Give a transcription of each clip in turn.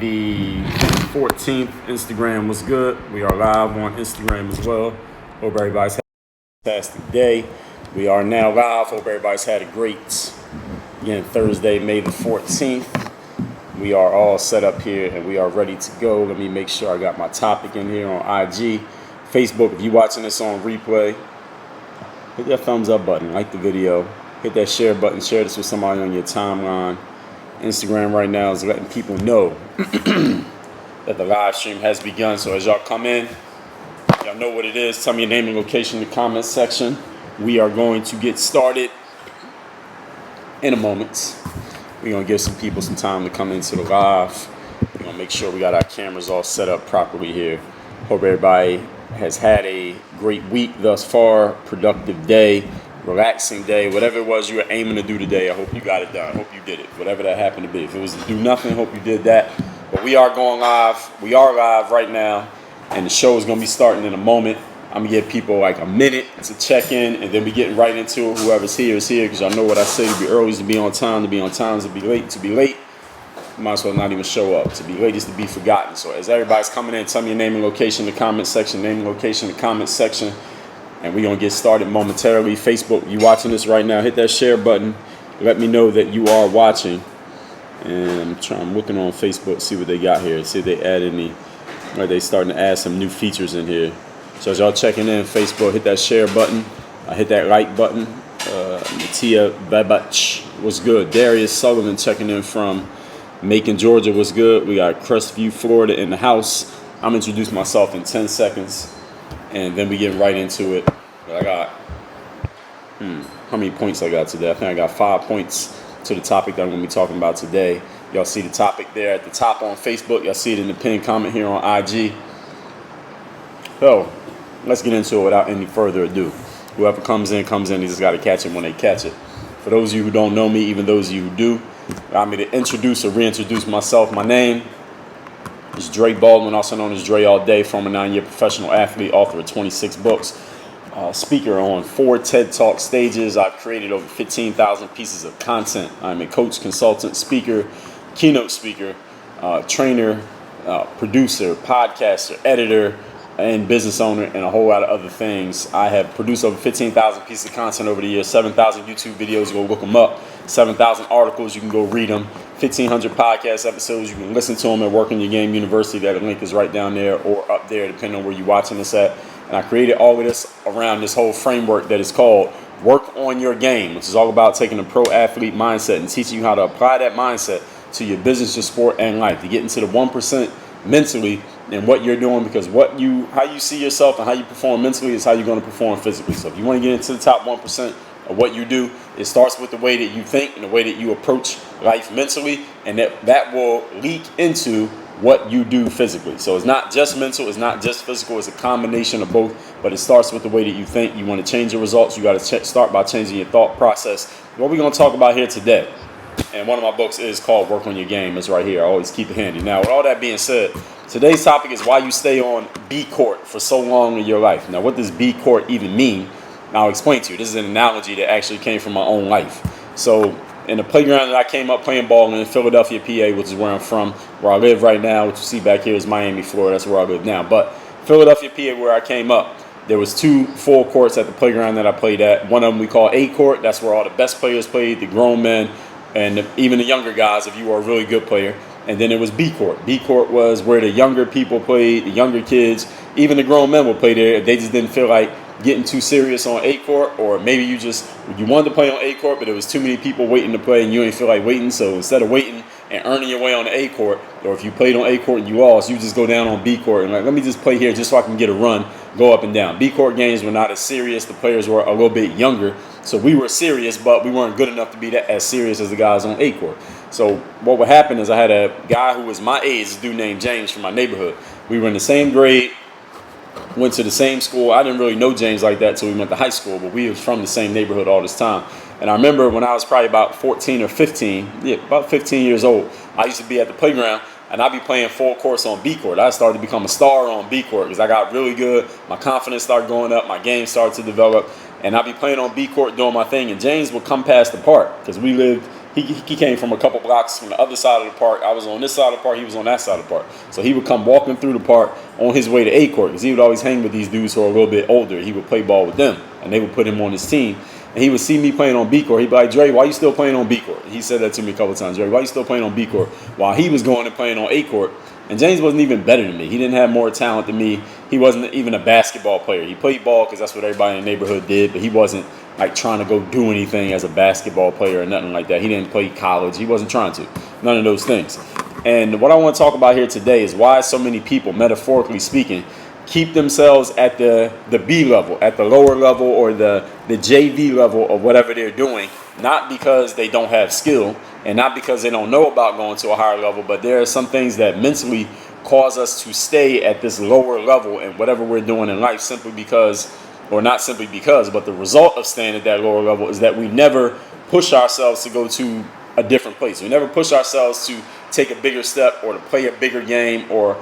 The 14th. Instagram was good. We are live on Instagram as well. Hope everybody's had a fantastic day. We are now live. Hope everybody's had a great, again, Thursday, May the 14th. We are all set up here and we are ready to go. Let me make sure I got my topic in here on IG. Facebook, if you're watching this on replay, hit that thumbs up button, like the video, hit that share button, share this with somebody on your timeline. Instagram right now is letting people know that the live stream has begun. So as y'all come in, y'all know what it is. Tell me your name and location in the comments section. We are going to get started in a moment. We're going to give some people some time to come into the live. We're going to make sure we got our cameras all set up properly here. Hope everybody has had a great week thus far, productive day, relaxing day, whatever it was you were aiming to do today. I hope you got it done. I hope you did it, whatever that happened to be. If it was to do nothing, hope you did that. But we are going live. We are live right now, and the show is going to be starting in a moment. I'm going to give people like a minute to check in, and then we getting right into it. Whoever's here is here, because y'all know what I say. To be early is to be on time. To be on time is to be late. To be late, you might as well not even show up. To be late is to be forgotten. So as everybody's coming in, tell me your name and location in the comment section. Name and location in the comment section. And we're going to get started momentarily. Facebook, you watching this right now, hit that share button. Let me know that you are watching. And I'm looking on Facebook, see what they got here. See if they add any, or they starting to add some new features in here. So as y'all checking in, Facebook, hit that share button. Hit that like button. Naia Babach was good. Darius Sullivan checking in from Macon, Georgia was good. We got Crestview, Florida in the house. I'm introducing myself in 10 seconds. And then we get right into it. But I got, how many points I got today? I think I got 5 points to the topic that I'm going to be talking about today. Y'all see the topic there at the top on Facebook. Y'all see it in the pinned comment here on IG. So, let's get into it without any further ado. Whoever comes in, you just got to catch it when they catch it. For those of you who don't know me, even those of you who do, allow me to introduce or reintroduce myself. My name is Dre Baldwin, also known as Dre All Day, former 9-year professional athlete, author of 26 books, speaker on 4 TED Talk stages. I've created over 15,000 pieces of content. I'm a coach, consultant, speaker, keynote speaker, trainer, producer, podcaster, editor, and business owner, and a whole lot of other things. I have produced over 15,000 pieces of content over the years, 7,000 YouTube videos, go look them up, 7,000 articles, you can go read them, 1,500 podcast episodes, you can listen to them at Work on Your Game University. That link is right down there or up there, depending on where you're watching this at. And I created all of this around this whole framework that is called Work on Your Game, which is all about taking a pro athlete mindset and teaching you how to apply that mindset to your business, your sport, and life, to get into the 1% mentally and what you're doing, because how you see yourself and how you perform mentally is how you're going to perform physically. So if you want to get into the top 1% of what you do, it starts with the way that you think and the way that you approach life mentally, and that will leak into what you do physically. So it's not just mental, it's not just physical, it's a combination of both, but it starts with the way that you think. You want to change your results, you got to start by changing your thought process. What we're going to talk about here today, and one of my books is called Work on Your Game. It's right here. I always keep it handy. Now, with all that being said, today's topic is why you stay on B court for so long in your life. Now, what does B court even mean? And I'll explain to you. This is an analogy that actually came from my own life. So, in the playground that I came up playing ball in Philadelphia, PA, which is where I'm from, where I live right now, which you see back here is Miami, Florida. That's where I live now. But Philadelphia, PA, where I came up, there was 2 full courts at the playground that I played at. One of them we call A court. That's where all the best players played, the grown men, and even the younger guys, if you were a really good player. And then it was B court. B court was where the younger people played, the younger kids, even the grown men would play there. They just didn't feel like getting too serious on A court, or maybe you wanted to play on A court, but there was too many people waiting to play and you didn't feel like waiting. So instead of waiting and earning your way on the A court, or if you played on A court and you lost, you just go down on B court and like, let me just play here just so I can get a run, go up and down. B court games were not as serious. The players were a little bit younger. So we were serious, but we weren't good enough to be as serious as the guys on A court. So what would happen is I had a guy who was my age, a dude named James from my neighborhood. We were in the same grade, went to the same school. I didn't really know James like that until we went to high school, but we were from the same neighborhood all this time. And I remember when I was probably about 14 or 15, about 15 years old, I used to be at the playground and I'd be playing full course on B court. I started to become a star on B court because I got really good. My confidence started going up. My game started to develop. And I'd be playing on B court doing my thing. And James would come past the park because we lived he came from a couple blocks from the other side of the park. I was on this side of the park. He was on that side of the park. So he would come walking through the park on his way to A court because he would always hang with these dudes who are a little bit older. He would play ball with them, and they would put him on his team. And he would see me playing on B court. He'd be like, Dre, why you still playing on B court? He said that to me a couple of times. Dre, why you still playing on B court? While he was going and playing on A court. And James wasn't even better than me. He didn't have more talent than me. He wasn't even a basketball player. He played ball because that's what everybody in the neighborhood did, but he wasn't like trying to go do anything as a basketball player or nothing like that. He didn't play college. He wasn't trying to. None of those things. And what I want to talk about here today is why so many people, metaphorically speaking, keep themselves at the B level, at the lower level or the JV level of whatever they're doing, not because they don't have skill and not because they don't know about going to a higher level, but there are some things that mentally cause us to stay at this lower level in whatever we're doing in life simply because, or not simply because, but the result of staying at that lower level is that we never push ourselves to go to a different place. We never push ourselves to take a bigger step or to play a bigger game or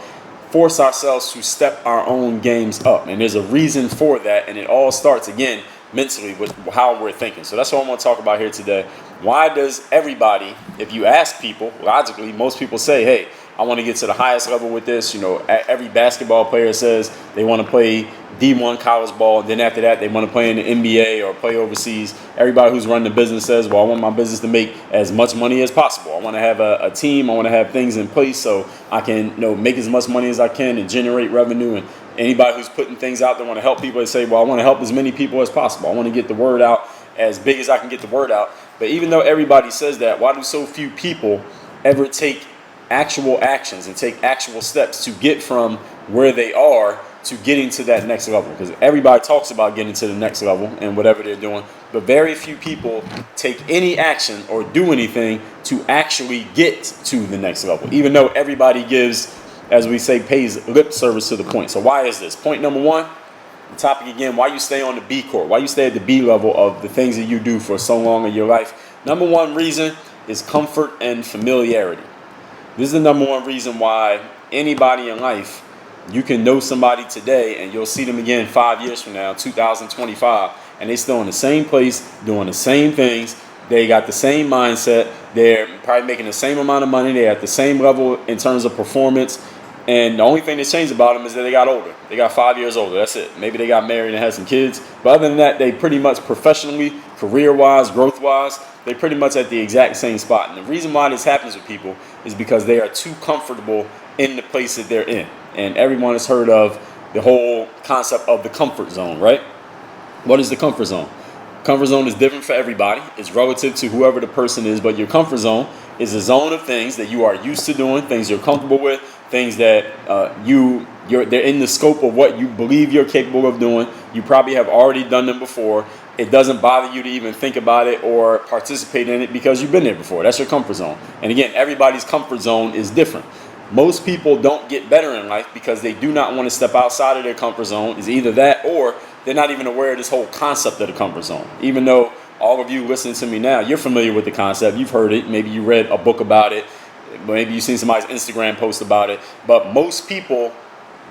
force ourselves to step our own games up. And there's a reason for that, and it all starts, again, mentally with how we're thinking. So that's what I want to talk about here today. Why does everybody, if you ask people, logically, most people say, hey, I want to get to the highest level with this. You know, every basketball player says they want to play D1 college ball. And then after that, they want to play in the NBA or play overseas. Everybody who's running the business says, well, I want my business to make as much money as possible. I want to have a team. I want to have things in place so I can, make as much money as I can and generate revenue. And anybody who's putting things out there want to help people, they say, well, I want to help as many people as possible. I want to get the word out as big as I can get the word out. But even though everybody says that, why do so few people ever take actual actions and take actual steps to get from where they are to getting to that next level? Because everybody talks about getting to the next level and whatever they're doing, but very few people take any action or do anything to actually get to the next level, even though everybody gives, as we say, pays lip service to the point. So why is this? Point number one, the topic again, why you stay on the B court, why you stay at the B level of the things that you do for so long in your life. Number one reason is comfort and familiarity. This is the number one reason why anybody in life, you can know somebody today and you'll see them again 5 years from now, 2025, and they're still in the same place, doing the same things. They got the same mindset. They're probably making the same amount of money. They're at the same level in terms of performance. And the only thing that's changed about them is that they got older. They got 5 years older. That's it. Maybe they got married and had some kids. But other than that, they pretty much professionally, career-wise, growth-wise, they pretty much at the exact same spot. And the reason why this happens with people is because they are too comfortable in the place that they're in. And everyone has heard of the whole concept of the comfort zone, right? What is the comfort zone? Comfort zone is different for everybody. It's relative to whoever the person is, but your comfort zone is a zone of things that you are used to doing, things you're comfortable with, things that they're in the scope of what you believe you're capable of doing. You probably have already done them before. It doesn't bother you to even think about it or participate in it because you've been there before. That's your comfort zone. And again, everybody's comfort zone is different. Most people don't get better in life because they do not want to step outside of their comfort zone. It's either that or they're not even aware of this whole concept of the comfort zone. Even though all of you listening to me now, you're familiar with the concept. You've heard it. Maybe you read a book about it. Maybe you've seen somebody's Instagram post about it. But most people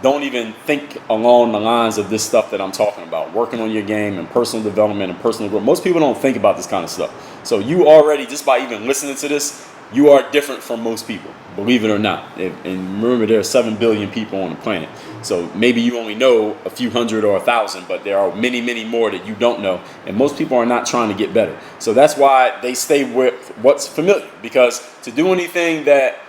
don't even think along the lines of this stuff that I'm talking about, working on your game and personal development and personal growth. Most people don't think about this kind of stuff. So you already, just by even listening to this, you are different from most people, believe it or not. And remember, there are 7 billion people on the planet. So maybe you only know a few hundred or 1,000, but there are many, many more that you don't know. And most people are not trying to get better. So that's why they stay with what's familiar. Because to do anything that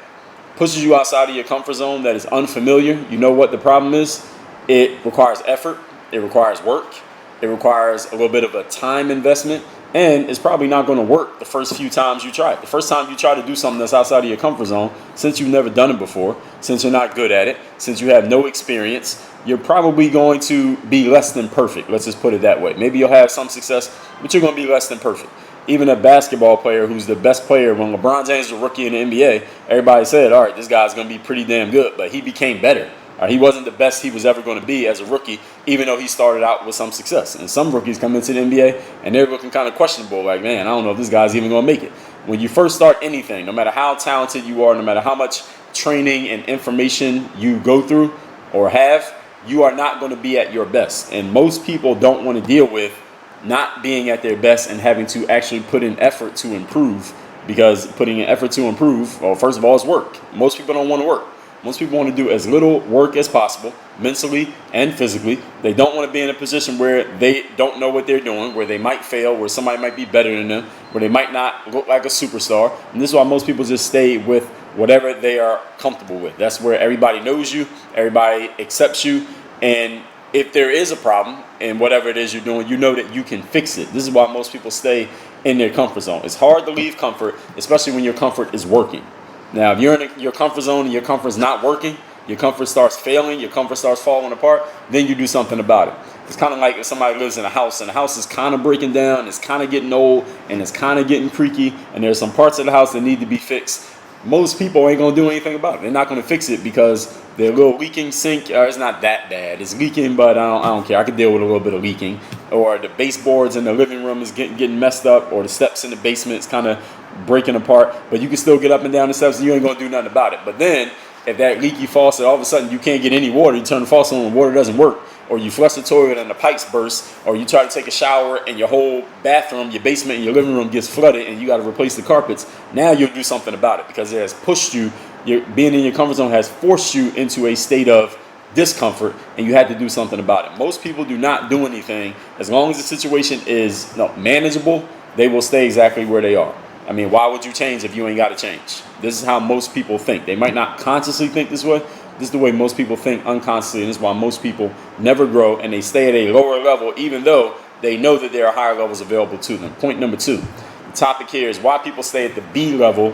pushes you outside of your comfort zone, that is unfamiliar, you know what the problem is? It requires effort. It requires work. It requires a little bit of a time investment. And it's probably not going to work the first few times you try it. The first time you try to do something that's outside of your comfort zone, since you've never done it before, since you're not good at it, since you have no experience, you're probably going to be less than perfect. Let's just put it that way. Maybe you'll have some success, but you're going to be less than perfect. Even a basketball player who's the best player, when LeBron James was a rookie in the NBA, everybody said, all right, this guy's going to be pretty damn good, but he became better. He wasn't the best he was ever going to be as a rookie, even though he started out with some success. And some rookies come into the NBA and they're looking kind of questionable, like, man, I don't know if this guy's even going to make it. When you first start anything, no matter how talented you are, no matter how much training and information you go through or have, you are not going to be at your best. And most people don't want to deal with not being at their best and having to actually put in effort to improve because putting an effort to improve, well, first of all, is work. Most people don't want to work. Most people want to do as little work as possible, mentally and physically. They don't want to be in a position where they don't know what they're doing, where they might fail, where somebody might be better than them, where they might not look like a superstar. And this is why most people just stay with whatever they are comfortable with. That's where everybody knows you, everybody accepts you, and if there is a problem in whatever it is you're doing, you know that you can fix it. This is why most people stay in their comfort zone. It's hard to leave comfort, especially when your comfort is working. Now, if you're in your comfort zone and your comfort is not working, your comfort starts failing, your comfort starts falling apart, then you do something about it. It's kind of like if somebody lives in a house and the house is kind of breaking down, it's kind of getting old, and it's kind of getting creaky, and there's some parts of the house that need to be fixed. Most people ain't going to do anything about it. They're not going to fix it because their little leaking sink, it's not that bad. It's leaking, but I don't care. I can deal with a little bit of leaking. Or the baseboards in the living room is getting messed up, or the steps in the basement is kind of breaking apart, but you can still get up and down the steps and you ain't going to do nothing about it. But then if that leaky faucet, all of a sudden you can't get any water, you turn the faucet on and water doesn't work, or you flush the toilet and the pipes burst, or you try to take a shower and your whole bathroom, your basement, and your living room gets flooded and you got to replace the carpets, now you'll do something about it because it has pushed you, being in your comfort zone has forced you into a state of discomfort, and you had to do something about it. Most people do not do anything. As long as the situation is manageable, they will stay exactly where they are. I mean, why would you change if you ain't got to change? This is how most people think. They might not consciously think this way. This is the way most people think unconsciously, and this is why most people never grow, and they stay at a lower level even though they know that there are higher levels available to them. Point number 2. The topic here is why people stay at the B level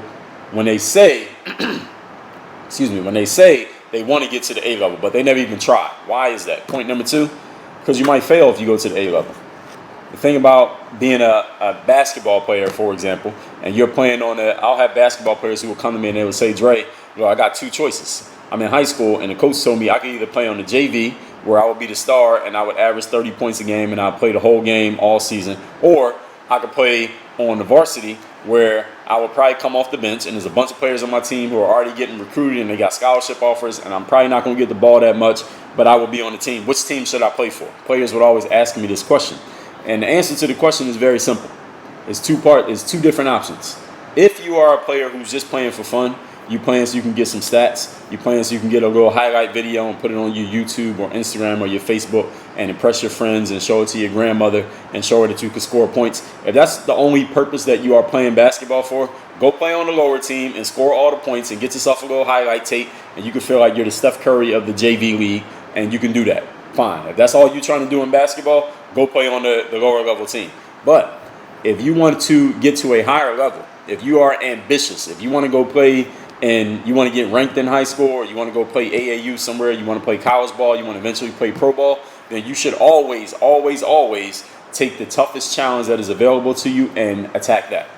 when they say, when they say they want to get to the A level, but they never even try. Why is that? Point number 2, because you might fail if you go to the A level. The thing about being a basketball player, for example, and you're playing on I'll have basketball players who will come to me and they will say, Dre, I got 2 choices. I'm in high school and the coach told me I could either play on the JV where I would be the star and I would average 30 points a game and I'd play the whole game all season, or I could play on the varsity where I would probably come off the bench and there's a bunch of players on my team who are already getting recruited and they got scholarship offers and I'm probably not going to get the ball that much, but I will be on the team. Which team should I play for? Players would always ask me this question. And the answer to the question is very simple. It's 2 different options. If you are a player who's just playing for fun, you playing so you can get some stats, you playing so you can get a little highlight video and put it on your YouTube or Instagram or your Facebook and impress your friends and show it to your grandmother and show her that you can score points. If that's the only purpose that you are playing basketball for, go play on the lower team and score all the points and get yourself a little highlight tape and you can feel like you're the Steph Curry of the JV league, and you can do that. Fine. If that's all you're trying to do in basketball, go play on the lower level team. But if you want to get to a higher level, if you are ambitious, if you want to go play and you want to get ranked in high school, or you want to go play AAU somewhere, you want to play college ball, you want to eventually play pro ball, then you should always, always, always take the toughest challenge that is available to you and attack that.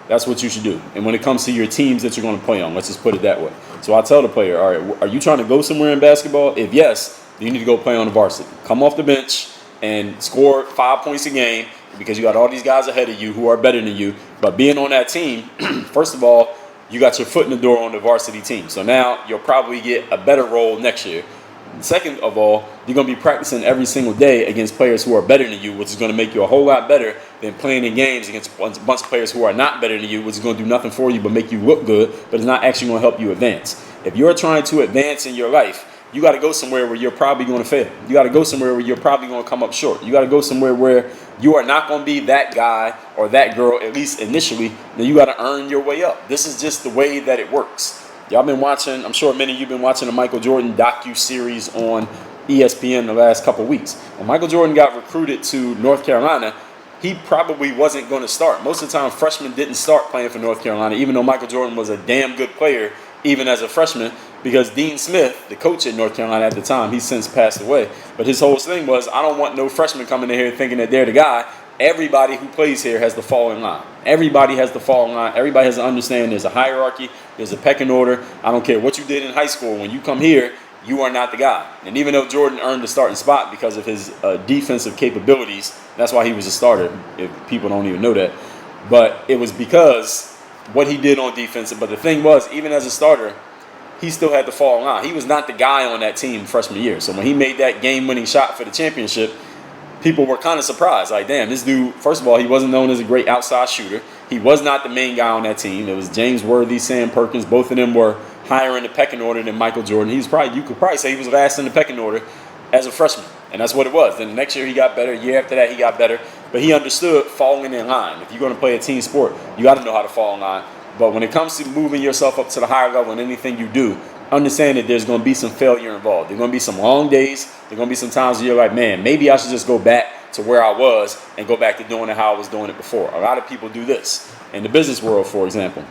That's what you should do. And when it comes to your teams that you're going to play on, let's just put it that way. So I tell the player, all right, are you trying to go somewhere in basketball? If yes, then you need to go play on the varsity. Come off the bench and score 5 points a game because you got all these guys ahead of you who are better than you. But being on that team, first of all, you got your foot in the door on the varsity team. So now you'll probably get a better role next year. Second of all, you're going to be practicing every single day against players who are better than you, which is going to make you a whole lot better than playing in games against a bunch of players who are not better than you, which is going to do nothing for you but make you look good, but it's not actually going to help you advance. If you're trying to advance in your life, you got to go somewhere where you're probably going to fail. You got to go somewhere where you're probably going to come up short. You got to go somewhere where you are not going to be that guy or that girl, at least initially. Then you got to earn your way up. This is just the way that it works. Y'all been watching, I'm sure many of you have been watching the Michael Jordan docu-series on ESPN the last couple weeks. When Michael Jordan got recruited to North Carolina, he probably wasn't going to start. Most of the time, freshmen didn't start playing for North Carolina, even though Michael Jordan was a damn good player, even as a freshman, because Dean Smith, the coach at North Carolina at the time, he's since passed away. But his whole thing was, I don't want no freshman coming in here thinking that they're the guy. Everybody who plays here has to fall in line. Everybody has to fall in line. Everybody has to understand there's a hierarchy, there's a pecking order. I don't care what you did in high school. When you come here, you are not the guy. And even though Jordan earned the starting spot because of his defensive capabilities, that's why he was a starter, if people don't even know that. But it was because what he did on defense. But the thing was, even as a starter, he still had to fall in line. He was not the guy on that team freshman year. So when he made that game-winning shot for the championship, people were kind of surprised. Like, damn, this dude, first of all, he wasn't known as a great outside shooter. He was not the main guy on that team. It was James Worthy, Sam Perkins. Both of them were higher in the pecking order than Michael Jordan. You could probably say he was last in the pecking order as a freshman. And that's what it was. Then the next year he got better. Year after that he got better. But he understood falling in line. If you're going to play a team sport, you got to know how to fall in line. But when it comes to moving yourself up to the higher level in anything you do, understand that there's going to be some failure involved. There's going to be some long days. There's going to be some times where you're like, man, maybe I should just go back to where I was and go back to doing it how I was doing it before. A lot of people do this. In the business world, for example,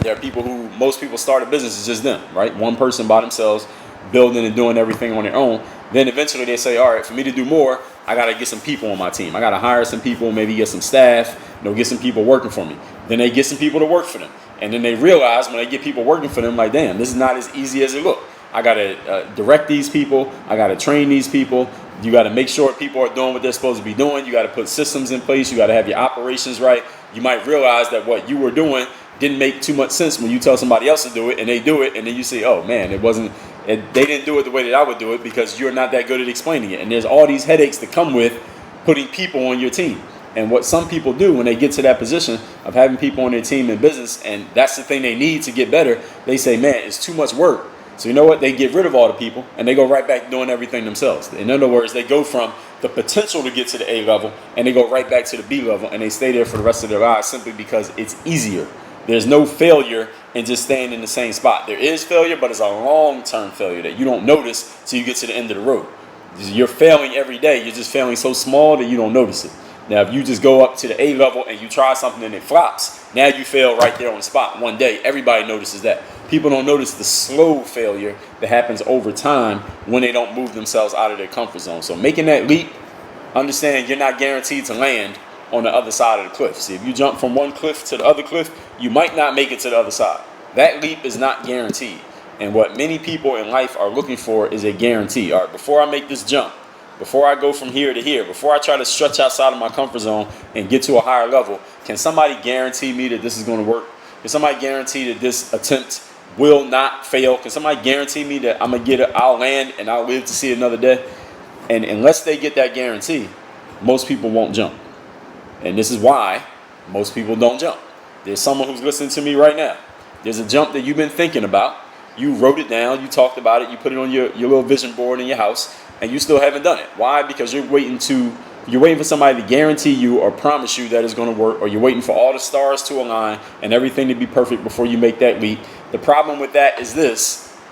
there are people who, most people start a business, it's just them, right? One person by themselves, building and doing everything on their own. Then eventually they say, all right, for me to do more, I got to get some people on my team. I got to hire some people, maybe get some staff, get some people working for me. Then they get some people to work for them. And then they realize when they get people working for them, like, damn, this is not as easy as it looks. I got to direct these people. I got to train these people. You got to make sure people are doing what they're supposed to be doing. You got to put systems in place. You got to have your operations right. You might realize that what you were doing didn't make too much sense when you tell somebody else to do it and they do it. And then you say, oh, man, they didn't do it the way that I would do it because you're not that good at explaining it. And there's all these headaches that come with putting people on your team. And what some people do when they get to that position of having people on their team in business, and that's the thing they need to get better, they say, man, it's too much work. So you know what? They get rid of all the people and they go right back to doing everything themselves. In other words, they go from the potential to get to the A level and they go right back to the B level and they stay there for the rest of their lives simply because it's easier. There's no failure in just staying in the same spot. There is failure, but it's a long-term failure that you don't notice till you get to the end of the road. You're failing every day. You're just failing so small that you don't notice it. Now, if you just go up to the A level and you try something and it flops, now you fail right there on the spot. One day, everybody notices that. People don't notice the slow failure that happens over time when they don't move themselves out of their comfort zone. So making that leap, understand you're not guaranteed to land on the other side of the cliff. See, if you jump from one cliff to the other cliff, you might not make it to the other side. That leap is not guaranteed. And what many people in life are looking for is a guarantee. All right, before I make this jump, before I go from here to here, before I try to stretch outside of my comfort zone and get to a higher level, can somebody guarantee me that this is going to work? Can somebody guarantee that this attempt will not fail? Can somebody guarantee me that I'm going to get it, I'll land and I'll live to see another day? And unless they get that guarantee, most people won't jump. And this is why most people don't jump. There's someone who's listening to me right now. There's a jump that you've been thinking about. You wrote it down, you talked about it, you put it on your little vision board in your house, and you still haven't done it. Why? Because you're waiting for somebody to guarantee you or promise you that it's going to work, or you're waiting for all the stars to align and everything to be perfect before you make that leap. The problem with that is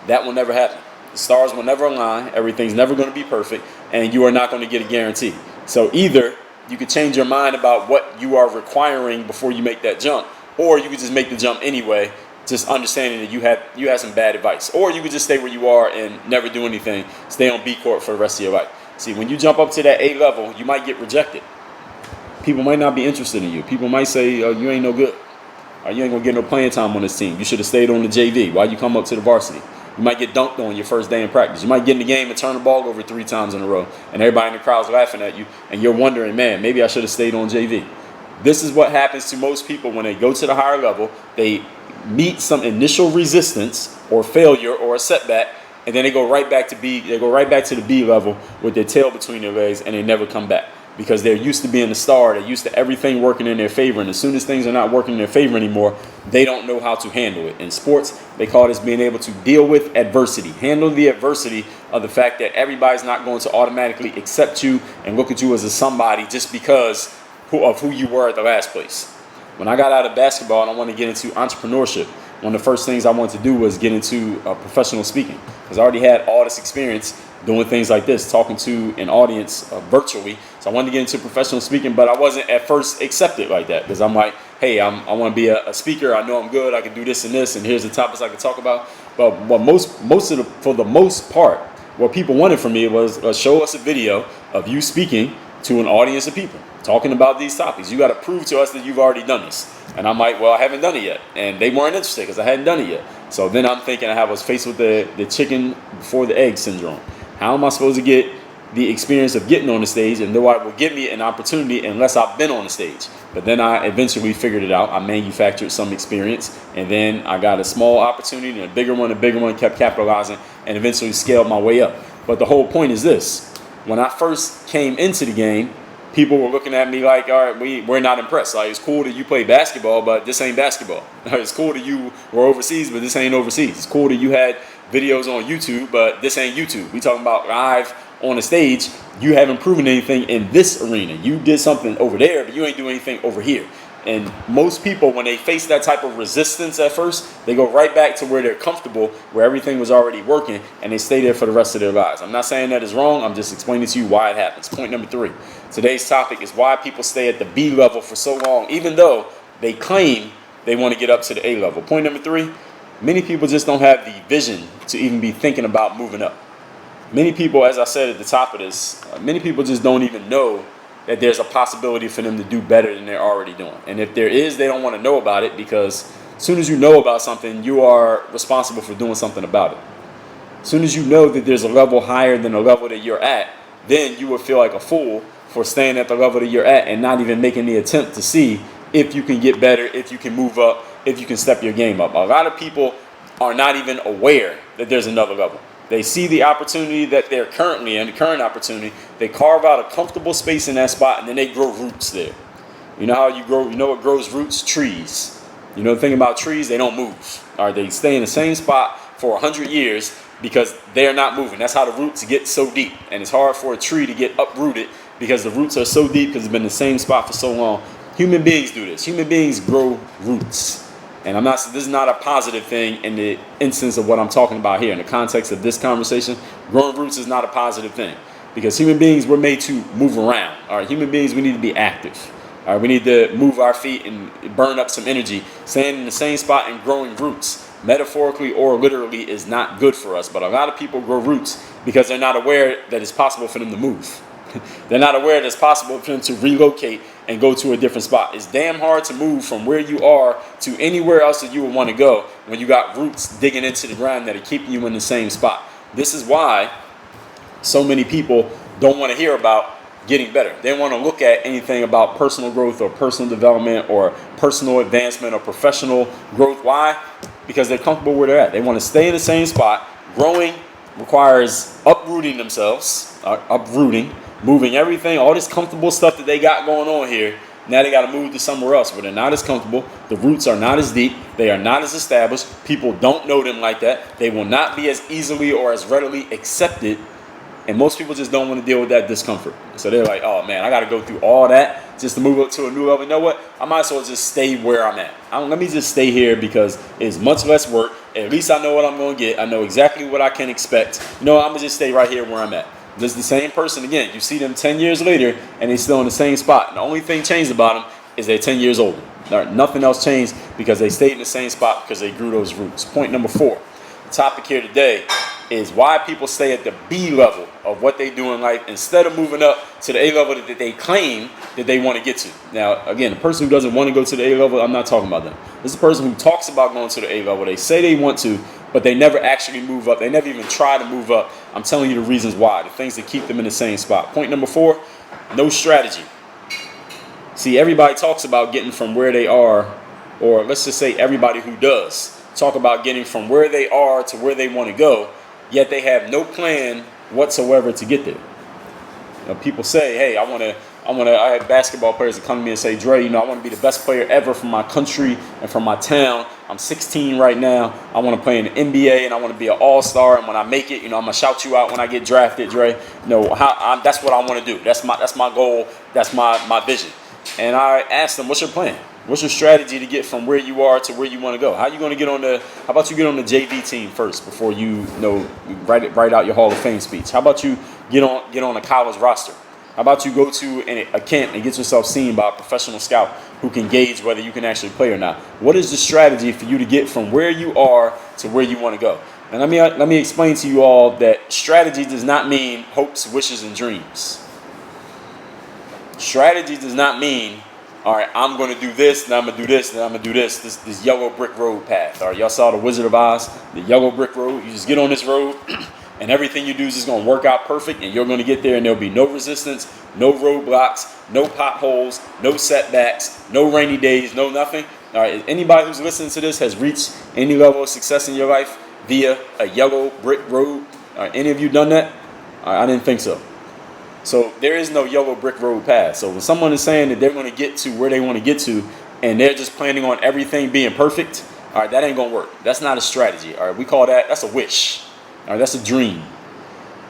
that will never happen. The stars will never align, everything's never going to be perfect, and you are not going to get a guarantee. So either you could change your mind about what you are requiring before you make that jump, or you could just make the jump anyway, just understanding that you had some bad advice. Or you could just stay where you are and never do anything, stay on B court for the rest of your life. See, when you jump up to that A level, you might get rejected. People might not be interested in you. People might say, oh, you ain't no good. Or you ain't going to get no playing time on this team. You should have stayed on the JV. Why'd you come up to the varsity? You might get dunked on your first day in practice. You might get in the game and turn the ball over 3 times in a row. And everybody in the crowd's laughing at you. And you're wondering, man, maybe I should have stayed on JV. This is what happens to most people when they go to the higher level. They meet some initial resistance or failure or a setback, and then they go right back to the B level with their tail between their legs, and they never come back because they're used to being the star. They're used to everything working in their favor, and as soon as things are not working in their favor anymore, they don't know how to handle it. In sports, they call this being able to deal with adversity, handle the adversity of the fact that everybody's not going to automatically accept you and look at you as a somebody just because of who you were at the last place. When I got out of basketball and I wanted to get into entrepreneurship, one of the first things I wanted to do was get into professional speaking, because I already had all this experience doing things like this, talking to an audience virtually. So I wanted to get into professional speaking, but I wasn't at first accepted like that, because I'm like, hey, I want to be a speaker. I know I'm good. I can do this and this, and here's the topics I can talk about. But for the most part, what people wanted from me was show us a video of you speaking to an audience of people, talking about these topics. You got to prove to us that you've already done this. And I'm like, well, I haven't done it yet. And they weren't interested because I hadn't done it yet. So then I'm thinking I was faced with the chicken before the egg syndrome. How am I supposed to get the experience of getting on the stage, and nobody will give me an opportunity unless I've been on the stage? But then I eventually figured it out. I manufactured some experience, and then I got a small opportunity and a bigger one, kept capitalizing, and eventually scaled my way up. But the whole point is this. when I first came into the game, people were looking at me like, all right, we're not impressed. Like, it's cool that you play basketball, but this ain't basketball. It's cool that you were overseas, but this ain't overseas. It's cool that you had videos on YouTube, but this ain't YouTube. We talking about live on the stage. You haven't proven anything in this arena. You did something over there, but you ain't doing anything over here. And most people, when they face that type of resistance at first, they go right back to where they're comfortable, where everything was already working, and they stay there for the rest of their lives. I'm not saying that is wrong. I'm just explaining to you why it happens. Point number 3. Today's topic is why people stay at the B level for so long, even though they claim they want to get up to the A level. Point number 3, many people just don't have the vision to even be thinking about moving up. Many people, as I said at the top of this, many people just don't even know that there's a possibility for them to do better than they're already doing. And if there is, they don't want to know about it, because as soon as you know about something, you are responsible for doing something about it. As soon as you know that there's a level higher than the level that you're at, then you will feel like a fool for staying at the level that you're at and not even making the attempt to see if you can get better, if you can move up, if you can step your game up. A lot of people are not even aware that there's another level. They see the opportunity that they're currently in, the current opportunity. They carve out a comfortable space in that spot, and then they grow roots there. You know how you grow, you know what grows roots? Trees. You know the thing about trees, they don't move. All right, they stay in the same spot for 100 years because they're not moving. That's how the roots get so deep. And it's hard for a tree to get uprooted because the roots are so deep because it's been in the same spot for so long. Human beings do this. Human beings grow roots. And this is not a positive thing in the instance of what I'm talking about here. In the context of this conversation, growing roots is not a positive thing, because human beings were made to move around. All right, human beings, we need to be active. All right, we need to move our feet and burn up some energy. Staying in the same spot and growing roots, metaphorically or literally, is not good for us. But a lot of people grow roots because they're not aware that it's possible for them to move. They're not aware that it's possible for them to relocate and go to a different spot. It's damn hard to move from where you are to anywhere else that you would want to go when you got roots digging into the ground that are keeping you in the same spot. This is why so many people don't want to hear about getting better. They want to look at anything about personal growth or personal development or personal advancement or professional growth. Why? Because they're comfortable where they're at. They want to stay in the same spot. Growing requires uprooting themselves, moving everything, all this comfortable stuff that they got going on here. Now they got to move to somewhere else where they're not as comfortable. The roots are not as deep. They are not as established. People don't know them like that. They will not be as easily or as readily accepted. And most people just don't want to deal with that discomfort. So they're like, oh man, I got to go through all that just to move up to a new level. You know what? I might as well just stay where I'm at. Let me just stay here because it's much less work. At least I know what I'm going to get. I know exactly what I can expect. I'm going to just stay right here where I'm at. This is the same person again. You see them 10 years later and they're still in the same spot. And the only thing changed about them is they're 10 years older. Nothing else changed because they stayed in the same spot because they grew those roots. Point number 4. The topic here today is why people stay at the B level of what they do in life instead of moving up to the A level that they claim that they want to get to. Now, again, the person who doesn't want to go to the A level, I'm not talking about them. This is the person who talks about going to the A level. They say they want to, but they never actually move up. They never even try to move up. I'm telling you the reasons why, the things that keep them in the same spot. Point number 4, no strategy. See, everybody talks about getting from where they are, or let's just say everybody who does talk about getting from where they are to where they want to go, yet they have no plan whatsoever to get there. People say, hey, I have basketball players that come to me and say, Dre, I want to be the best player ever from my country and from my town. I'm 16 right now. I want to play in the NBA and I want to be an all-star. And when I make it, I'm going to shout you out when I get drafted, Dre. That's what I want to do. That's my goal. That's my vision. And I asked them, what's your plan? What's your strategy to get from where you are to where you want to go? How about you get on the JV team first before you write out your Hall of Fame speech? How about you get on a college roster? How about you go to a camp and get yourself seen by a professional scout who can gauge whether you can actually play or not? What is the strategy for you to get from where you are to where you want to go? And let me explain to you all that strategy does not mean hopes, wishes, and dreams. Strategy does not mean, all right, I'm going to do this, and I'm going to do this, and I'm going to do this yellow brick road path. All right, y'all saw The Wizard of Oz, the yellow brick road. You just get on this road, and everything you do is just going to work out perfect, and you're going to get there, and there'll be no resistance, no roadblocks, no potholes, no setbacks, no rainy days, no nothing. All right, anybody who's listening to this has reached any level of success in your life via a yellow brick road? All right, any of you done that? All right, I didn't think so. So there is no yellow brick road path. So when someone is saying that they're going to get to where they want to get to, and they're just planning on everything being perfect, all right, that ain't going to work. That's not a strategy. All right, we call that's a wish. All right, that's a dream.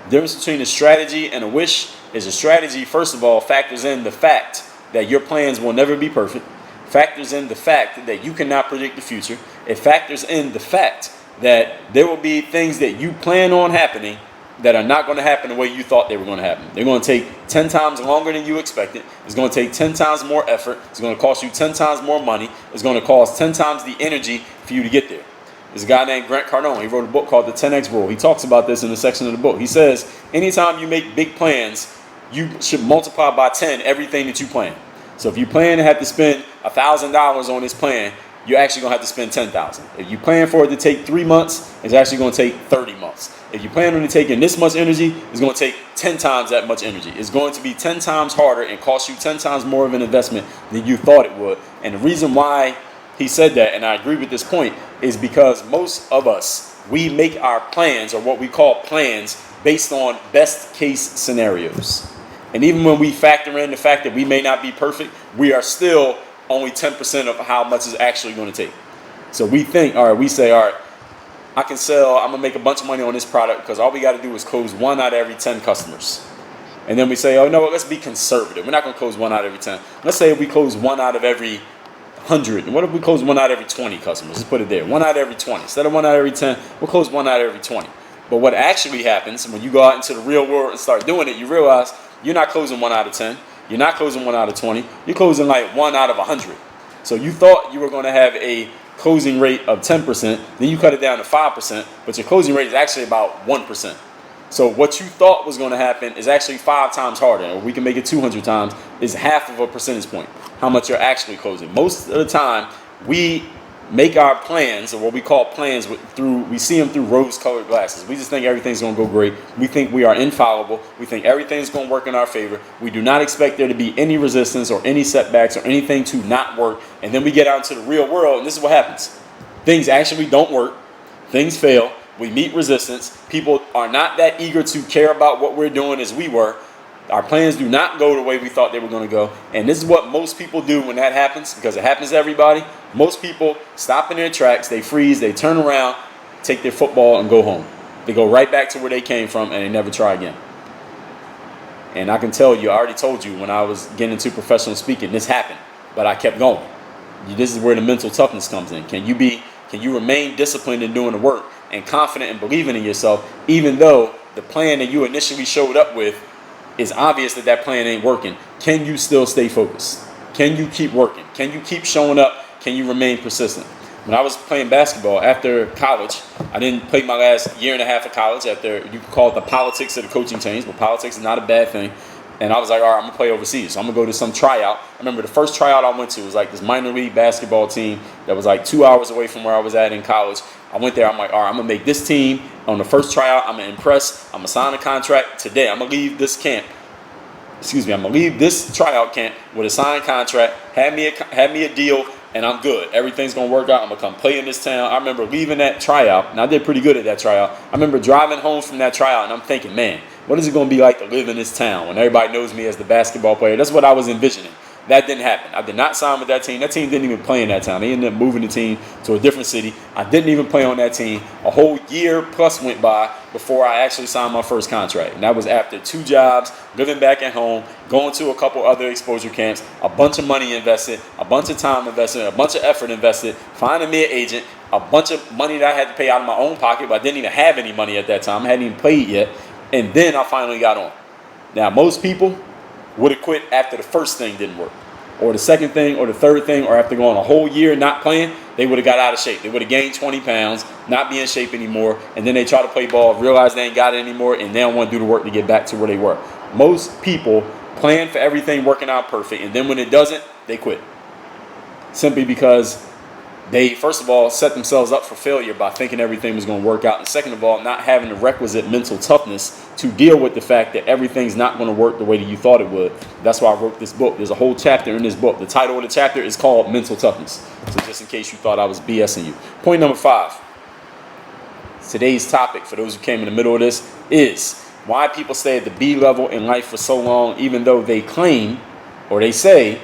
The difference between a strategy and a wish is a strategy, first of all, factors in the fact that your plans will never be perfect, factors in the fact that you cannot predict the future. It factors in the fact that there will be things that you plan on happening that are not going to happen the way you thought they were going to happen. They're going to take 10 times longer than you expected. It's going to take 10 times more effort. It's going to cost you 10 times more money. It's going to cost 10 times the energy for you to get there. There's a guy named Grant Cardone. He wrote a book called The 10X Rule. He talks about this in a section of the book. He says, anytime you make big plans, you should multiply by 10 everything that you plan. So if you plan to have to spend $1,000 on this plan, you're actually going to have to spend $10,000. If you plan for it to take 3 months, it's actually going to take 30 months. If you plan on it taking this much energy, it's going to take 10 times that much energy. It's going to be 10 times harder and cost you 10 times more of an investment than you thought it would. And the reason why he said that, and I agree with this point, is because most of us, we make our plans, or what we call plans, based on best case scenarios. And even when we factor in the fact that we may not be perfect, we are still only 10% of how much it's actually going to take. So we think, all right, we say, all right, I'm going to make a bunch of money on this product because all we got to do is close 1 out of every 10 customers. And then we say, oh, no, let's be conservative. We're not going to close 1 out of every 10. Let's say we close 1 out of every 100. And what if we close 1 out of every 20 customers? Let's put it there. 1 out of every 20. Instead of 1 out of every 10, we'll close 1 out of every 20. But what actually happens when you go out into the real world and start doing it, you realize you're not closing 1 out of 10. You're not closing 1 out of 20. You're closing like 1 out of 100. So you thought you were going to have a closing rate of 10%, then you cut it down to 5%, but your closing rate is actually about 1%. So what you thought was going to happen is actually 5 times harder, or we can make it 200 times, is half of a percentage point, how much you're actually closing. Most of the time, we make our plans, or what we call plans, we see them through rose-colored glasses. We just think everything's going to go great. We think we are infallible. We think everything's going to work in our favor. We do not expect there to be any resistance or any setbacks or anything to not work. And then we get out into the real world, and this is what happens. Things actually don't work. Things fail. We meet resistance. People are not that eager to care about what we're doing as we were. Our plans do not go the way we thought they were going to go. And this is what most people do when that happens, because it happens to everybody. Most people stop in their tracks, they freeze, they turn around, take their football and go home. They go right back to where they came from and they never try again. And I can tell you, I already told you when I was getting into professional speaking, this happened, but I kept going. This is where the mental toughness comes in. Can you remain disciplined in doing the work and confident in believing in yourself, even though the plan that you initially showed up with is obvious that plan ain't working? Can you still stay focused? Can you keep working? Can you keep showing up? Can you remain persistent? When I was playing basketball after college, I didn't play my last year and a half of college after, you could call it the politics of the coaching change, but politics is not a bad thing. And I was like, all right, I'm going to play overseas. So I'm going to go to some tryout. I remember the first tryout I went to was like this minor league basketball team that was like 2 hours away from where I was at in college. I went there. I'm like, all right, I'm going to make this team. On the first tryout, I'm going to impress. I'm going to sign a contract today. I'm going to leave this camp. I'm going to leave this tryout camp with a signed contract. Have me a deal, and I'm good. Everything's going to work out. I'm going to come play in this town. I remember leaving that tryout, and I did pretty good at that tryout. I remember driving home from that tryout, and I'm thinking, man, what is it going to be like to live in this town when everybody knows me as the basketball player? That's what I was envisioning. That didn't happen. I did not sign with that team. That team didn't even play in that town. They ended up moving the team to a different city. I didn't even play on that team. A whole year plus went by before I actually signed my first contract. And that was after 2 jobs, living back at home, going to a couple other exposure camps, a bunch of money invested, a bunch of time invested, a bunch of effort invested, finding me an agent, a bunch of money that I had to pay out of my own pocket, but I didn't even have any money at that time. I hadn't even played yet. And then I finally got on. Now, most people would have quit after the first thing didn't work, or the second thing, or the third thing, or after going a whole year not playing, they would have got out of shape. They would have gained 20 pounds, not be in shape anymore, and then they try to play ball, realize they ain't got it anymore, and they don't want to do the work to get back to where they were. Most people plan for everything working out perfect, and then when it doesn't, they quit. Simply because they, first of all, set themselves up for failure by thinking everything was going to work out. And second of all, not having the requisite mental toughness to deal with the fact that everything's not going to work the way that you thought it would. That's why I wrote this book. There's a whole chapter in this book. The title of the chapter is called Mental Toughness. So just in case you thought I was BSing you. Point number 5. Today's topic, for those who came in the middle of this, is Why people stay at the B level in life for so long, even though they claim or they say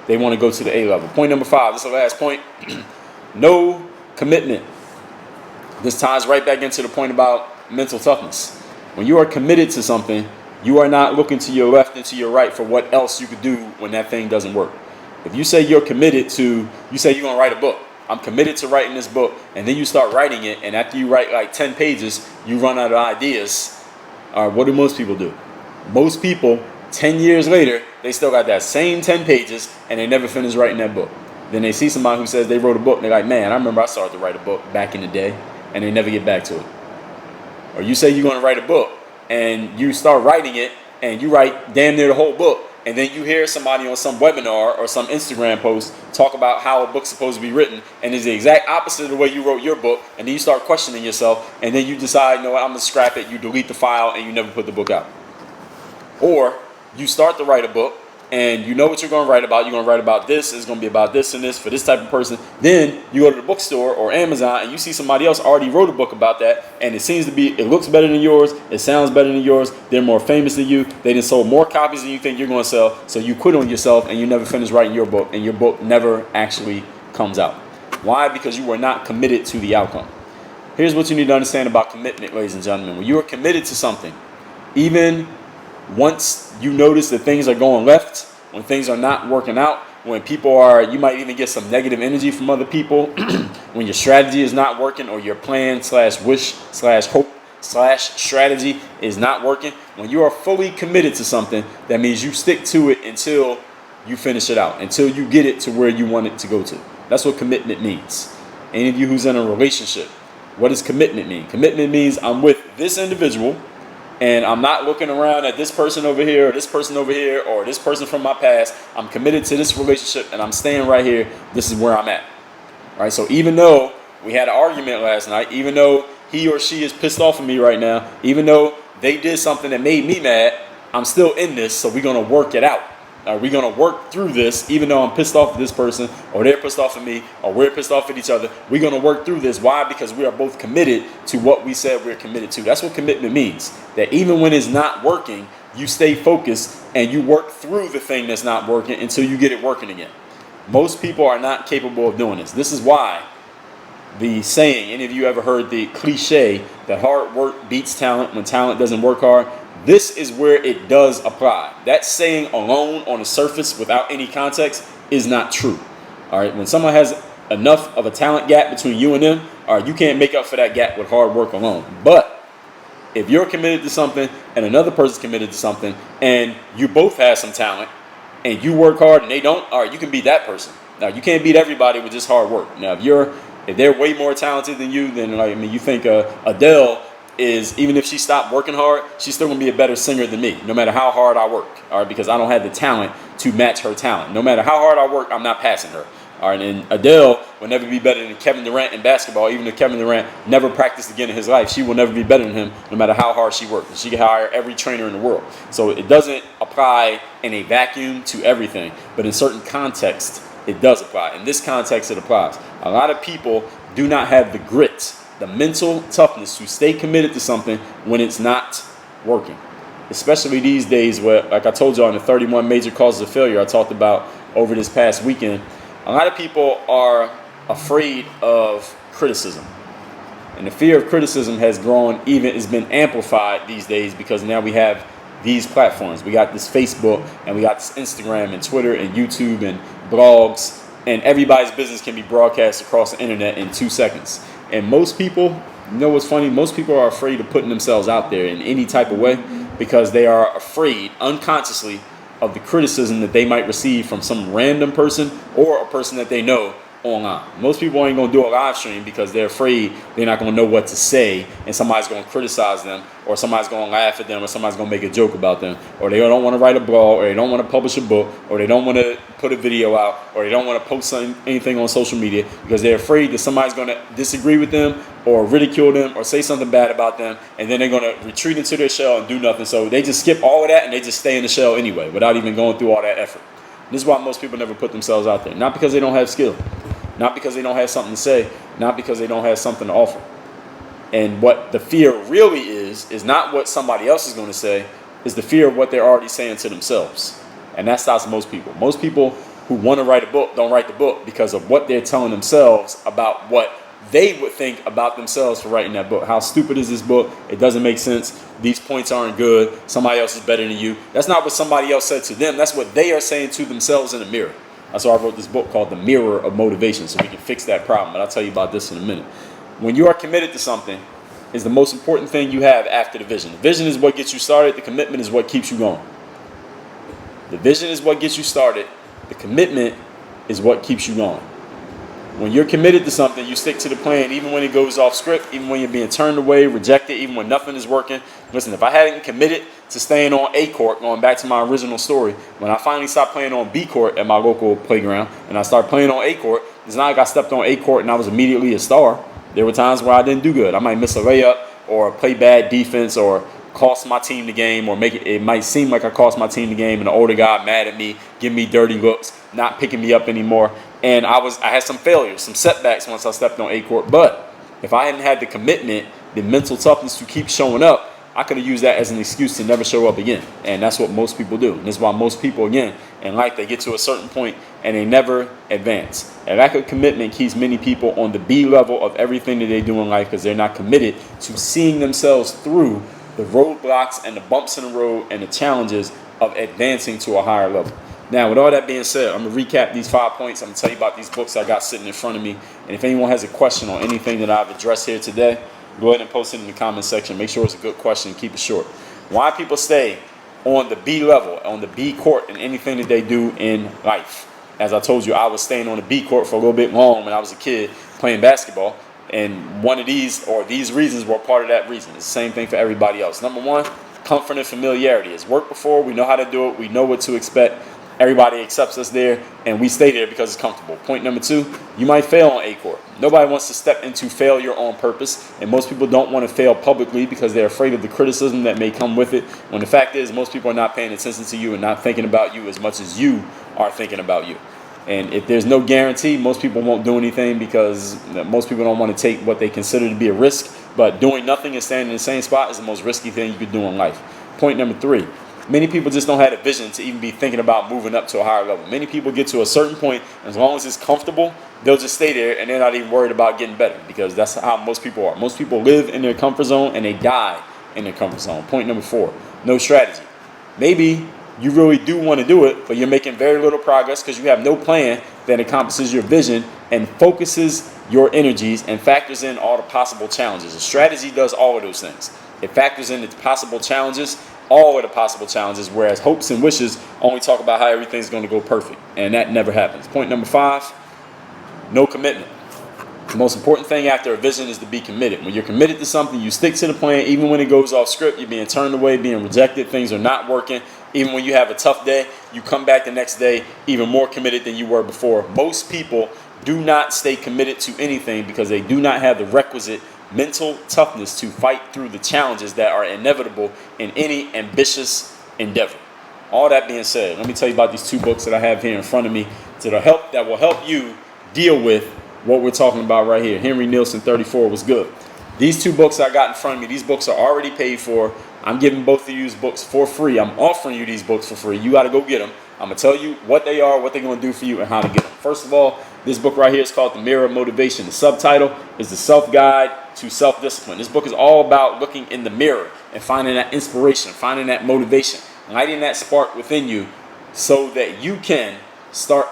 they want to go to the A level. Point number 5, this is the last point. No commitment. This ties right back into the point about mental toughness. When you are committed to something, you are not looking to your left and to your right for what else you could do when that thing doesn't work. If you say you're committed to, you say you're going to write a book. I'm committed to writing this book. And then you start writing it. And after you write like 10 pages, you run out of ideas. What do most people do? Most people, 10 years later, they still got that same 10 pages and they never finish writing that book. Then they see somebody who says they wrote a book and they're like, man, I remember I started to write a book back in the day, and they never get back to it. Or you say you're going to write a book and you start writing it and you write damn near the whole book, and then you hear somebody on some webinar or some Instagram post talk about how a book's supposed to be written, and it's the exact opposite of the way you wrote your book, and then you start questioning yourself, and then you decide, you know what, I'm going to scrap it, you delete the file, and you never put the book out. Or you start to write a book, and you know what you're going to write about. You're going to write about this. It's going to be about this and this for this type of person. Then you go to the bookstore or Amazon and you see somebody else already wrote a book about that. And it seems to be, it looks better than yours. It sounds better than yours. They're more famous than you. They done sold more copies than you think you're going to sell. So you quit on yourself and you never finish writing your book. And your book never actually comes out. Why? Because you were not committed to the outcome. Here's what you need to understand about commitment, ladies and gentlemen. When you are committed to something, even once you notice that things are going left, when things are not working out, when people are, you might even get some negative energy from other people, when your strategy is not working, or your plan / wish / hope / strategy is not working, when you are fully committed to something, that means you stick to it until you finish it out, until you get it to where you want it to go to. That's what commitment means. Any of you who's in a relationship, what does commitment mean? Commitment means I'm with this individual, and I'm not looking around at this person over here, or this person over here, or this person from my past. I'm committed to this relationship, and I'm staying right here. This is where I'm at. All right. So even though we had an argument last night, even though he or she is pissed off at me right now, even though they did something that made me mad, I'm still in this. So we're gonna work it out. We're going to work through this, even though I'm pissed off at this person, or they're pissed off at me, or we're pissed off at each other. We're going to work through this. Why? Because we are both committed to what we said we're committed to. That's what commitment means. That even when it's not working, you stay focused and you work through the thing that's not working until you get it working again. Most people are not capable of doing this. This is why the saying, any of you ever heard the cliche that hard work beats talent when talent doesn't work hard? This is where it does apply. That saying alone on the surface without any context is not true. All right, when someone has enough of a talent gap between you and them, all right, you can't make up for that gap with hard work alone. But if you're committed to something and another person's committed to something, and you both have some talent and you work hard and they don't, all right, you can beat that person. Now, you can't beat everybody with just hard work. Now, if they're way more talented than you, then you think Adele is, even if she stopped working hard, she's still gonna be a better singer than me, no matter how hard I work, all right, because I don't have the talent to match her talent. No matter how hard I work, I'm not passing her, all right, and Adele will never be better than Kevin Durant in basketball. Even if Kevin Durant never practiced again in his life, she will never be better than him, no matter how hard she works. She can hire every trainer in the world. So it doesn't apply in a vacuum to everything, but in certain contexts, it does apply. In this context, it applies. A lot of people do not have the grit, the mental toughness to stay committed to something when it's not working. Especially these days where, like I told you on the 31 major causes of failure I talked about over this past weekend, a lot of people are afraid of criticism. And the fear of criticism has grown, even it's been amplified these days, because now we have these platforms. We got this Facebook, and we got this Instagram and Twitter and YouTube and blogs, and everybody's business can be broadcast across the internet in 2 seconds. And most people, you know what's funny? Most people are afraid of putting themselves out there in any type of way because they are afraid unconsciously of the criticism that they might receive from some random person or a person that they know online. Most people ain't gonna do a live stream because they're afraid they're not gonna know what to say, and somebody's gonna criticize them, or somebody's gonna laugh at them, or somebody's gonna make a joke about them, or they don't want to write a blog, or they don't want to publish a book, or they don't want to put a video out, or they don't want to post anything on social media because they're afraid that somebody's gonna disagree with them or ridicule them or say something bad about them, and then they're gonna retreat into their shell and do nothing. So they just skip all of that and they just stay in the shell anyway without even going through all that effort. This is why most people never put themselves out there. Not because they don't have skill, not because they don't have something to say, not because they don't have something to offer. And what the fear really is not what somebody else is going to say, is the fear of what they're already saying to themselves. And that stops most people. Most people who want to write a book don't write the book because of what they're telling themselves about what they would think about themselves for writing that book. How stupid is this book? It doesn't make sense. These points aren't good. Somebody else is better than you. That's not what somebody else said to them. That's what they are saying to themselves in the mirror. That's why I wrote this book called The Mirror of Motivation, so we can fix that problem. But I'll tell you about this in a minute. When you are committed to something, is the most important thing you have after the vision. The vision is what gets you started. The commitment is what keeps you going. The vision is what gets you started. The commitment is what keeps you going. When you're committed to something, you stick to the plan, even when it goes off script, even when you're being turned away, rejected, even when nothing is working. Listen, if I hadn't committed to staying on A court, going back to my original story, when I finally stopped playing on B court at my local playground, and I started playing on A court, it's not like I stepped on A court and I was immediately a star. There were times where I didn't do good. I might miss a layup or play bad defense or cost my team the game, or it might seem like I cost my team the game, and the older guy mad at me, give me dirty looks, not picking me up anymore. And I had some failures, some setbacks once I stepped on A court. But if I hadn't had the commitment, the mental toughness to keep showing up, I could have used that as an excuse to never show up again. And that's what most people do. And this is why most people, again, in life, they get to a certain point and they never advance. A lack of commitment keeps many people on the B level of everything that they do in life because they're not committed to seeing themselves through the roadblocks and the bumps in the road and the challenges of advancing to a higher level. Now, with all that being said, I'm going to recap these 5 points. I'm going to tell you about these books I got sitting in front of me. And if anyone has a question on anything that I've addressed here today, go ahead and post it in the comment section. Make sure it's a good question. Keep it short. Why people stay on the B level, on the B court in anything that they do in life. As I told you, I was staying on the B court for a little bit long when I was a kid playing basketball. And one of these reasons were part of that reason. It's the same thing for everybody else. Number one, comfort and familiarity. It's worked before. We know how to do it. We know what to expect. Everybody accepts us there, and we stay there because it's comfortable. Point number two, you might fail on A court. Nobody wants to step into failure on purpose, and most people don't want to fail publicly because they're afraid of the criticism that may come with it, when the fact is most people are not paying attention to you and not thinking about you as much as you are thinking about you. And if there's no guarantee, most people won't do anything because most people don't want to take what they consider to be a risk, but doing nothing and standing in the same spot is the most risky thing you could do in life. Point number three, many people just don't have a vision to even be thinking about moving up to a higher level. Many people get to a certain point, as long as it's comfortable, they'll just stay there and they're not even worried about getting better because that's how most people are. Most people live in their comfort zone and they die in their comfort zone. Point number four, no strategy. Maybe you really do want to do it, but you're making very little progress because you have no plan that encompasses your vision and focuses your energies and factors in all the possible challenges. A strategy does all of those things. It factors in the possible challenges, all of the possible challenges, whereas hopes and wishes only talk about how everything's going to go perfect, and that never happens. Point number five, no commitment. The most important thing after a vision is to be committed. When you're committed to something, you stick to the plan, even when it goes off script, you're being turned away, being rejected, things are not working. Even when you have a tough day, you come back the next day even more committed than you were before. Most people do not stay committed to anything because they do not have the requisite mental toughness to fight through the challenges that are inevitable in any ambitious endeavor. All that being said, let me tell you about these two books that I have here in front of me that will help you deal with what we're talking about right here. Henry Nielsen 34 was good. These two books I got in front of me, these books are already paid for. I'm giving both of you these books for free. I'm offering you these books for free. You got to go get them. I'm going to tell you what they are, what they're going to do for you, and how to get them. First of all, this book right here is called The Mirror of Motivation. The subtitle is The Self-Guide to Self-Discipline. This book is all about looking in the mirror and finding that inspiration, finding that motivation, lighting that spark within you so that you can start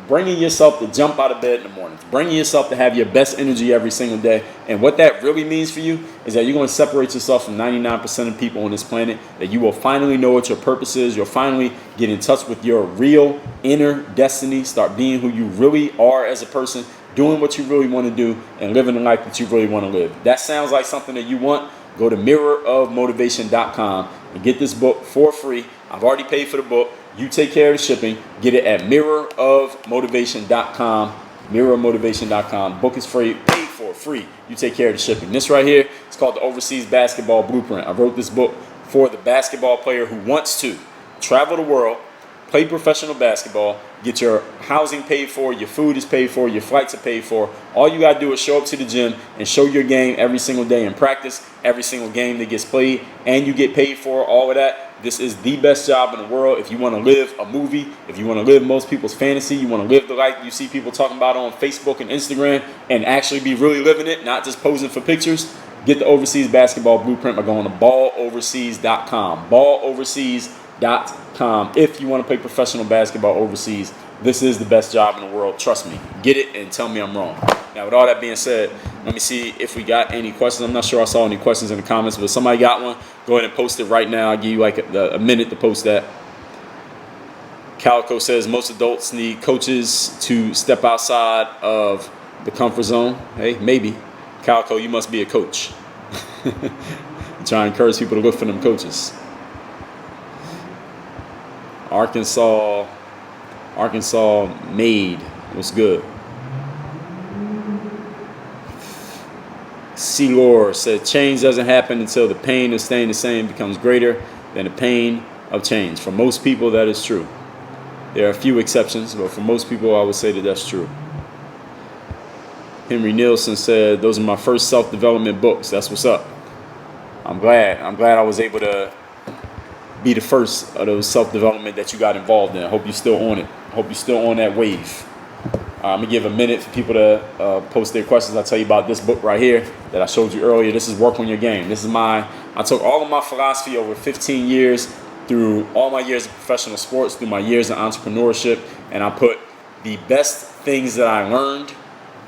bringing yourself to jump out of bed in the morning, bringing yourself to have your best energy every single day. And what that really means for you is that you're going to separate yourself from 99% of people on this planet, that you will finally know what your purpose is. You'll finally get in touch with your real inner destiny, start being who you really are as a person, doing what you really want to do, and living the life that you really want to live. That sounds like something that you want. Go to mirrorofmotivation.com and get this book for free. I've already paid for the book. You take care of the shipping. Get it at mirrorofmotivation.com. Mirrorofmotivation.com. Book is free, paid for free. You take care of the shipping. This right here is called the Overseas Basketball Blueprint. I wrote this book for the basketball player who wants to travel the world, play professional basketball, get your housing paid for, your food is paid for, your flights are paid for. All you got to do is show up to the gym and show your game every single day in practice, every single game that gets played, and you get paid for all of that. This is the best job in the world. If you want to live a movie, if you want to live most people's fantasy, you want to live the life you see people talking about on Facebook and Instagram and actually be really living it, not just posing for pictures, get the Overseas Basketball Blueprint by going to balloverseas.com. Balloverseas.com. If you want to play professional basketball overseas, this is the best job in the world. Trust me. Get it and tell me I'm wrong. Now, with all that being said, let me see if we got any questions. I'm not sure I saw any questions in the comments, but if somebody got one, go ahead and post it right now. I'll give you like a minute to post that. Calico says most adults need coaches to step outside of the comfort zone. Hey, maybe. Calico, you must be a coach. Trying to encourage people to look for them coaches. Arkansas made. What's good? Sealor said change doesn't happen until the pain of staying the same becomes greater than the pain of change. For most people, that is true. There are a few exceptions, but for most people, I would say that that's true. Henry Nielsen said, those are my first self-development books. That's what's up. I'm glad I was able to be the first of those self-development that you got involved in. I hope you're still on it. I hope you're still on that wave. I'm going to give a minute for people to post their questions. I'll tell you about this book right here that I showed you earlier. This is Work on Your Game. I took all of my philosophy over 15 years, through all my years of professional sports, through my years of entrepreneurship, and I put the best things that I learned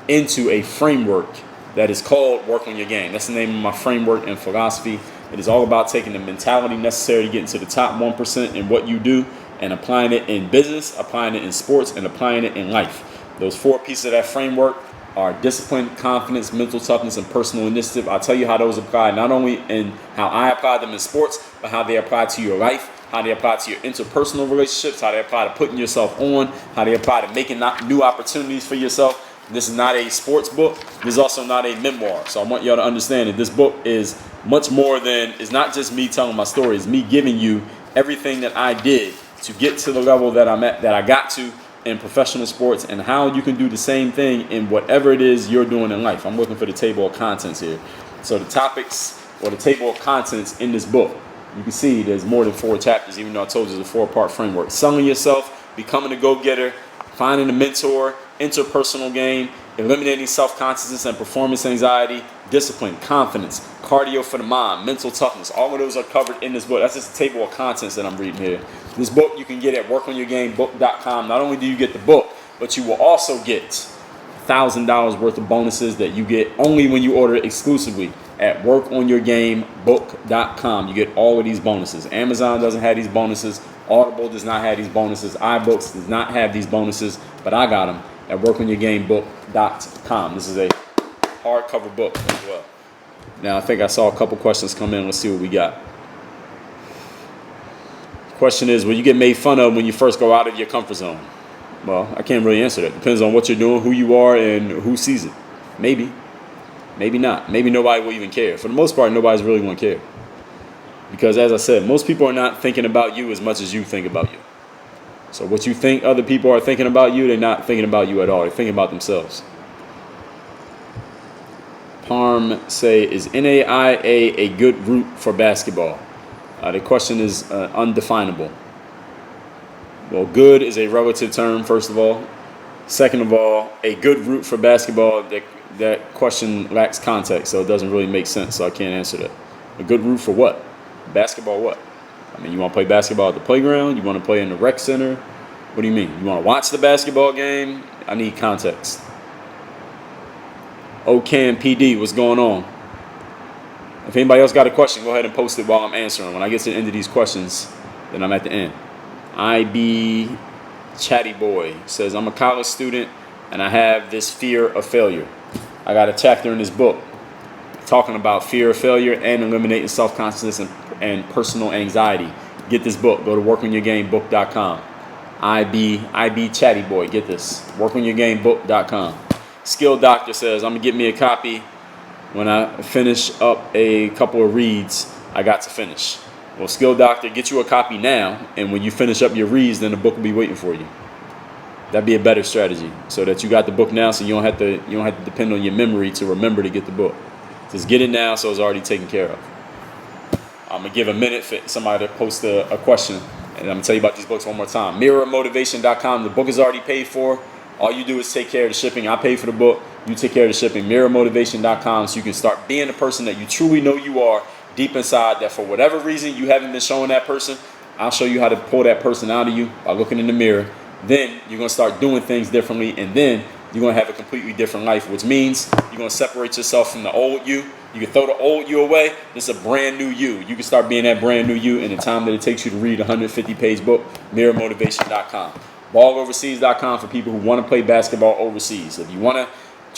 into a framework that is called Work on Your Game. That's the name of my framework and philosophy. It is all about taking the mentality necessary to get into the top 1% in what you do and applying it in business, applying it in sports, and applying it in life. Those 4 pieces of that framework are discipline, confidence, mental toughness, and personal initiative. I'll tell you how those apply, not only in how I apply them in sports, but how they apply to your life, how they apply to your interpersonal relationships, how they apply to putting yourself on, how they apply to making new opportunities for yourself. This is not a sports book. This is also not a memoir. So I want y'all to understand that this book is much more than, it's not just me telling my story. It's me giving you everything that I did to get to the level that I'm at, that I got to in professional sports, and how you can do the same thing in whatever it is you're doing in life. I'm looking for the table of contents here. So the topics or the table of contents in this book, you can see there's more than 4 chapters, even though I told you it's a 4-part framework. Selling yourself, becoming a go-getter, finding a mentor, interpersonal game, eliminating self-consciousness and performance anxiety, discipline, confidence, cardio for the mind, mental toughness. All of those are covered in this book. That's just a table of contents that I'm reading here. This book you can get at workonyourgamebook.com. Not only do you get the book, but you will also get $1,000 worth of bonuses that you get only when you order it exclusively at workonyourgamebook.com. You get all of these bonuses. Amazon doesn't have these bonuses. Audible does not have these bonuses. iBooks does not have these bonuses, but I got them at workonyourgamebook.com. This is a hardcover book as well. Now, I think I saw a couple questions come in. Let's see what we got. Question is, will you get made fun of when you first go out of your comfort zone? Well, I can't really answer that. Depends on what you're doing, who you are, and who sees it. Maybe. Maybe not. Maybe nobody will even care. For the most part, nobody's really going to care. Because as I said, most people are not thinking about you as much as you think about you. So what you think other people are thinking about you, they're not thinking about you at all. They're thinking about themselves. Parm say, is NAIA a good route for basketball? The question is undefinable. Well, good is a relative term, first of all. Second of all, a good route for basketball, that question lacks context, so it doesn't really make sense, so I can't answer that. A good route for what? Basketball what? I mean, you want to play basketball at the playground? You want to play in the rec center? What do you mean? You want to watch the basketball game? I need context. OCAM PD, what's going on? If anybody else got a question, go ahead and post it while I'm answering. When I get to the end of these questions, then I'm at the end. IB Chatty Boy says, I'm a college student and I have this fear of failure. I got a chapter in this book talking about fear of failure and eliminating self-consciousness and personal anxiety. Get this book. Go to workonyourgamebook.com. IB Chatty Boy. Get this. Workonyourgamebook.com. Skill Doctor says, I'm going to get me a copy when I finish up a couple of reads I got to finish. Well, Skill Doctor, get you a copy now, and when you finish up your reads, then the book will be waiting for you. That'd be a better strategy, so that you got the book now, so you don't have to depend on your memory to remember to get the book. Just get it now, so it's already taken care of. I'm gonna give a minute for somebody to post a question, and I'm gonna tell you about these books one more time. MirrorMotivation.com. The book is already paid for. All you do is take care of the shipping. I pay for the book. You take care of the shipping. MirrorMotivation.com, so you can start being the person that you truly know you are deep inside, that for whatever reason you haven't been showing that person. I'll show you how to pull that person out of you by looking in the mirror. Then you're going to start doing things differently, and then you're going to have a completely different life, which means you're going to separate yourself from the old you. You can throw the old you away. This is a brand new you. You can start being that brand new you in the time that it takes you to read a 150-page book. MirrorMotivation.com. BallOverseas.com for people who want to play basketball overseas. If you want to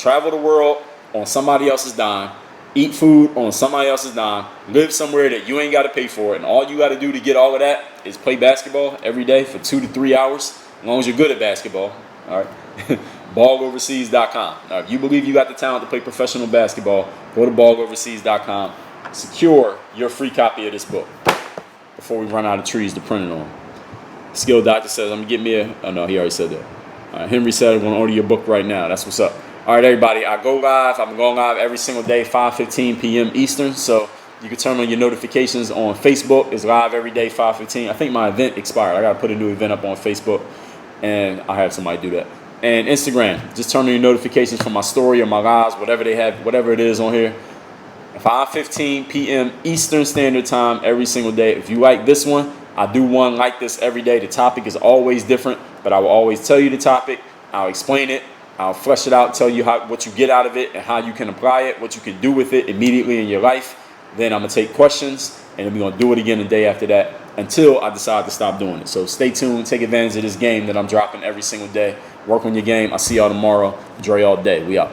travel the world on somebody else's dime, eat food on somebody else's dime, live somewhere that you ain't got to pay for it, and all you got to do to get all of that is play basketball every day for 2 to 3 hours, as long as you're good at basketball. All right. BallOverseas.com. Now, if you believe you got the talent to play professional basketball, go to BallOverseas.com. Secure your free copy of this book before we run out of trees to print it on. Skill Doctor says, I'm going to get me a... Oh, no, he already said that. All right, Henry said, I want to order your book right now. That's what's up. All right, everybody, I go live. I'm going live every single day, 5:15 p.m. Eastern. So you can turn on your notifications on Facebook. It's live every day, 5:15. I think my event expired. I got to put a new event up on Facebook, and I have somebody do that. And Instagram, just turn on your notifications for my story or my lives, whatever they have, whatever it is on here. 5:15 p.m. Eastern Standard Time every single day. If you like this one, I do one like this every day. The topic is always different, but I will always tell you the topic. I'll explain it. I'll flesh it out, tell you what you get out of it and how you can apply it, what you can do with it immediately in your life. Then I'm going to take questions, and then we're going to do it again the day after that until I decide to stop doing it. So stay tuned. Take advantage of this game that I'm dropping every single day. Work on your game. I'll see y'all tomorrow. Dre all day. We out.